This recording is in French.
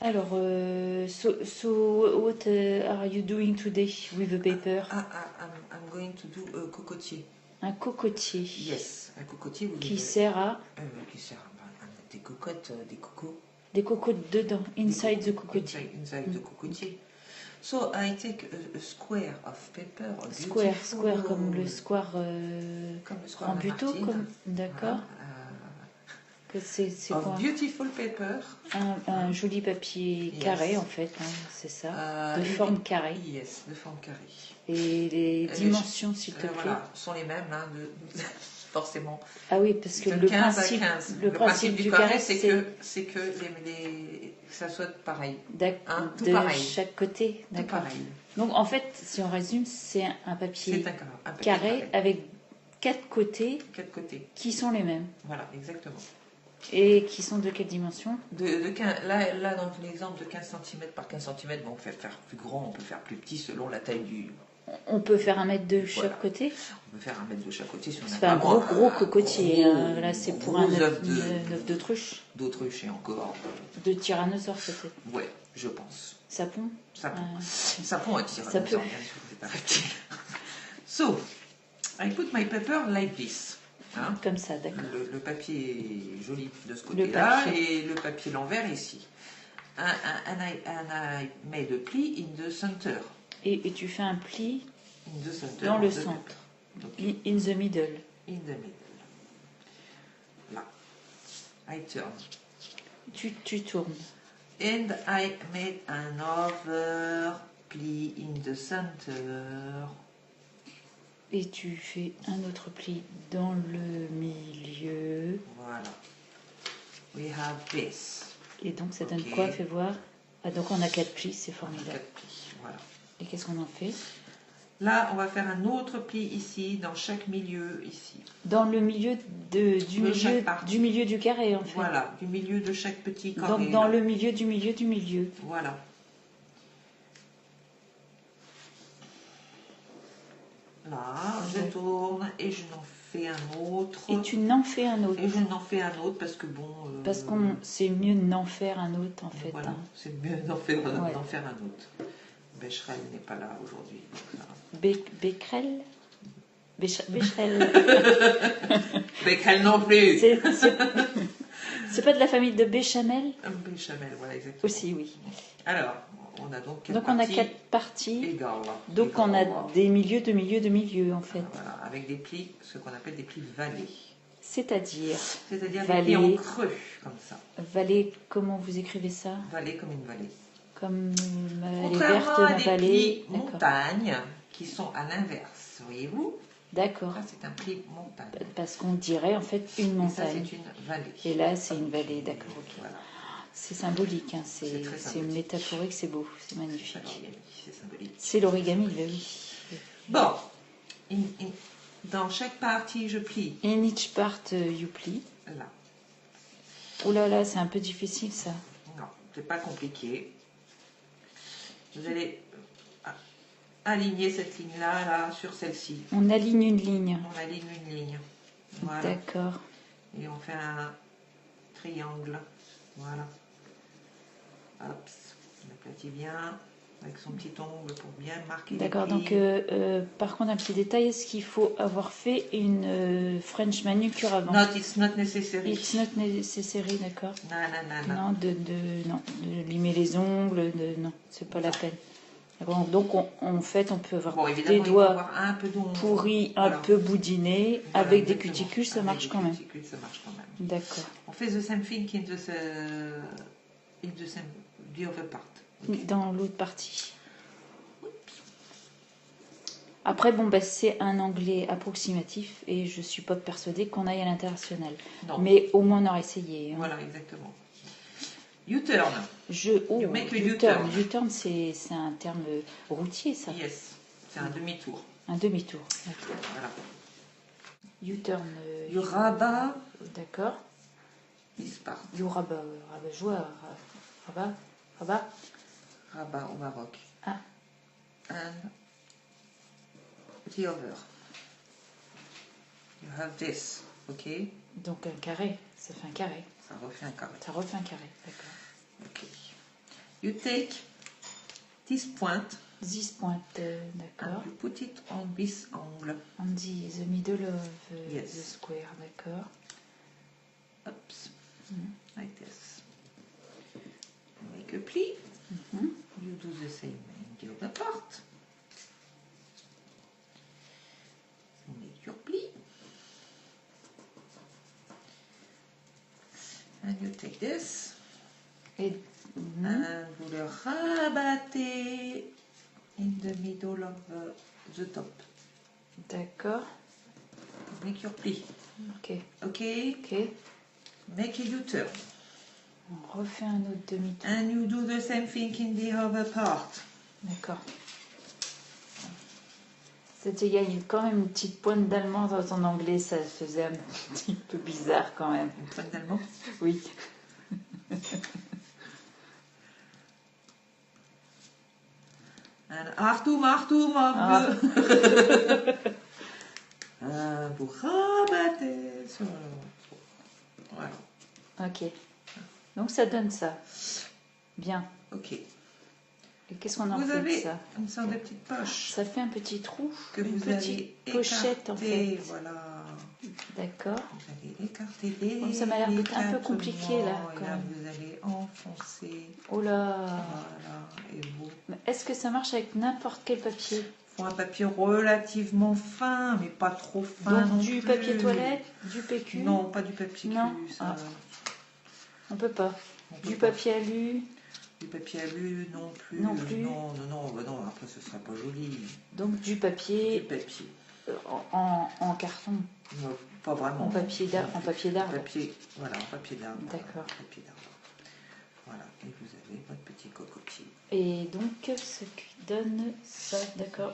Alors, so what are you doing today with the paper? I'm going to do a cocotier. Un cocotier. Yes, un cocotier. Qui sert à qui sert à des cocottes, des cocos. Des cocottes dedans, inside the cocotier. Inside the cocotier. So I take a square of paper. Square comme le square, en buto, comme d'accord. Voilà, c'est quoi? Beautiful paper. Un joli papier carré en fait, hein, c'est ça, de forme carrée. Yes, de forme carrée. Et les dimensions, s'il te plaît. Voilà, sont les mêmes, hein, forcément. Ah oui, parce que le 15 à 15. Le principe du carré, c'est que ça soit pareil. D'accord. Tout De pareil. chaque côté. D'accord. Tout pareil. Donc en fait, si on résume, c'est un papier, carré avec 4 côtés, qui sont les mêmes. Voilà, exactement. Et qui sont de quelle dimension? Là, dans l'exemple de 15 cm par 15 cm, bon, on peut faire plus grand, on peut faire plus petit selon la taille du... On peut faire 1 mètre de chaque côté? On peut faire 1 mètre de chaque côté. Si on c'est pas un gros cocotier. Là, c'est pour un œuf d'autruche. D'autruche et encore. De tyrannosaure, peut-être. Ouais, je pense. Sapon? Sapon à tyrannosaure, bien sûr, c'est pas reptile. So, I put my paper like this. Hein, comme ça, d'accord. Le papier est joli de ce côté-là et le papier l'envers ici. And I made a pli in the center. Et tu fais un pli in the center dans le centre. Okay. In the middle. In the middle. Là. I turn. Tu tournes. And I made another pli in the center. Et tu fais un autre pli dans le milieu. Voilà. We have this. Et donc ça donne quoi? Fais voir. Ah, donc on a 4 plis, c'est formidable. 4 plis, voilà. Et qu'est-ce qu'on en fait? Là, on va faire un autre pli ici, dans chaque milieu ici. Dans le milieu du milieu du carré, en fait. Voilà, du milieu de chaque petit carré. Donc dans le milieu du milieu du milieu. Voilà. Là, je tourne et je n'en fais un autre. Et tu n'en fais un autre. Et je n'en fais un autre parce que bon... parce que c'est mieux de n'en faire un autre en fait. Voilà, c'est mieux d'en faire un autre. Becherel n'est pas là aujourd'hui. Becquerel Becherel. Becquerel non plus. C'est pas de la famille de Béchamel? Béchamel, voilà, exactement. Aussi, oui. Alors, on a donc 4 parties. Égales. Donc on a des milieux de milieux de milieux en fait. Voilà, avec des plis, ce qu'on appelle des plis vallés. C'est-à-dire des plis en creux, comme ça. Vallée, comment vous écrivez ça? Vallée comme une vallée. Comme les vertes, ma vallée. Plis montagnes qui sont à l'inverse, voyez-vous? D'accord. Là, c'est un pli montagne. Parce qu'on dirait en fait une montagne. Et ça, c'est une vallée. Et là, c'est une vallée, d'accord, ok. Voilà. C'est symbolique, hein. C'est métaphorique, c'est beau, c'est magnifique. C'est symbolique. C'est l'origami, oui. Bon, dans chaque partie, je plie. In each part, you plie. Là. Oh là là, c'est un peu difficile, ça. Non, c'est pas compliqué. Vous allez aligner cette ligne-là, là, sur celle-ci. On aligne une ligne. On aligne une ligne. Voilà. D'accord. Et on fait un triangle. Voilà. Hop, on aplatit bien avec son petit ongle pour bien marquer. D'accord, donc par contre, un petit détail, est-ce qu'il faut avoir fait une French manucure avant? Non, it's not necessary. It's not necessary, d'accord. Non. Non, de limer les ongles, non, c'est pas la peine. Donc en fait, on peut avoir des doigts un peu pourris, un peu boudinés, avec des cuticules, ça marche quand même. D'accord. On fait the same thing in the other part. Okay. Dans l'autre partie. Après, bon, c'est un anglais approximatif et je suis pas persuadée qu'on aille à l'international. Mais au moins on aura essayé. Hein. Voilà, exactement. U-turn. You make a U-turn. U-turn, c'est un terme routier, ça. Yes, c'est un demi-tour. Un demi-tour. Okay. Voilà. U-turn. You rabat. D'accord. This part. You rabat. Rabat au Maroc. Ah. And the other. You have this, ok? Donc un carré, ça fait un carré. Ça refait un carré. Ça refait un carré, d'accord. Ok. You take this point. This point, And d'accord. you put it on this angle. On dit the middle of Yes. the square, d'accord. Oops. Like this. Make a pli. You do the same in the other part. You make your pli. And you take this. Et And vous le rabattez in the middle of the top. d'accord. Make your pli. Ok. Okay? Ok. Make a U-turn. On refait un autre demi-tour. And you do the same thing in the other part. D'accord. C'était, il y a quand même une petite pointe d'allemand dans ton anglais, ça faisait un petit peu bizarre quand même. Une pointe d'allemand. Oui. And Achtung, Achtung, Ah. vous rabattez sur le... Voilà. Ok. Donc ça donne ça. Bien. Ok. Et qu'est-ce qu'on en Vous fait de avez ça? une sorte de petite poche Ça fait un petit trou, que une vous petite allez pochette en fait. écarter. Voilà. D'accord. Vous allez écarter des Bon, ça m'a l'air peut-être un peu compliqué, là, et quand là, même. vous allez enfoncer. Oh là. Voilà. Et vous... Mais est-ce que ça marche avec n'importe quel papier? faut un papier relativement fin, mais pas trop fin. Donc non du plus. papier toilette, du PQ? Non, pas du papier Non. cul, ça. On peut pas. On peut Du pas. papier alu? Du papier alu, non plus. Non plus. Non, bah non, après ce sera pas joli. Donc du Du papier papier. en carton? Non, pas vraiment. En papier d'arbre? En papier d'arbre? Papier, voilà, en papier d'arbre. D'accord. Papier d'arbre. Voilà, et vous avez votre petit cocotier. Et donc ce qui donne ça, d'accord.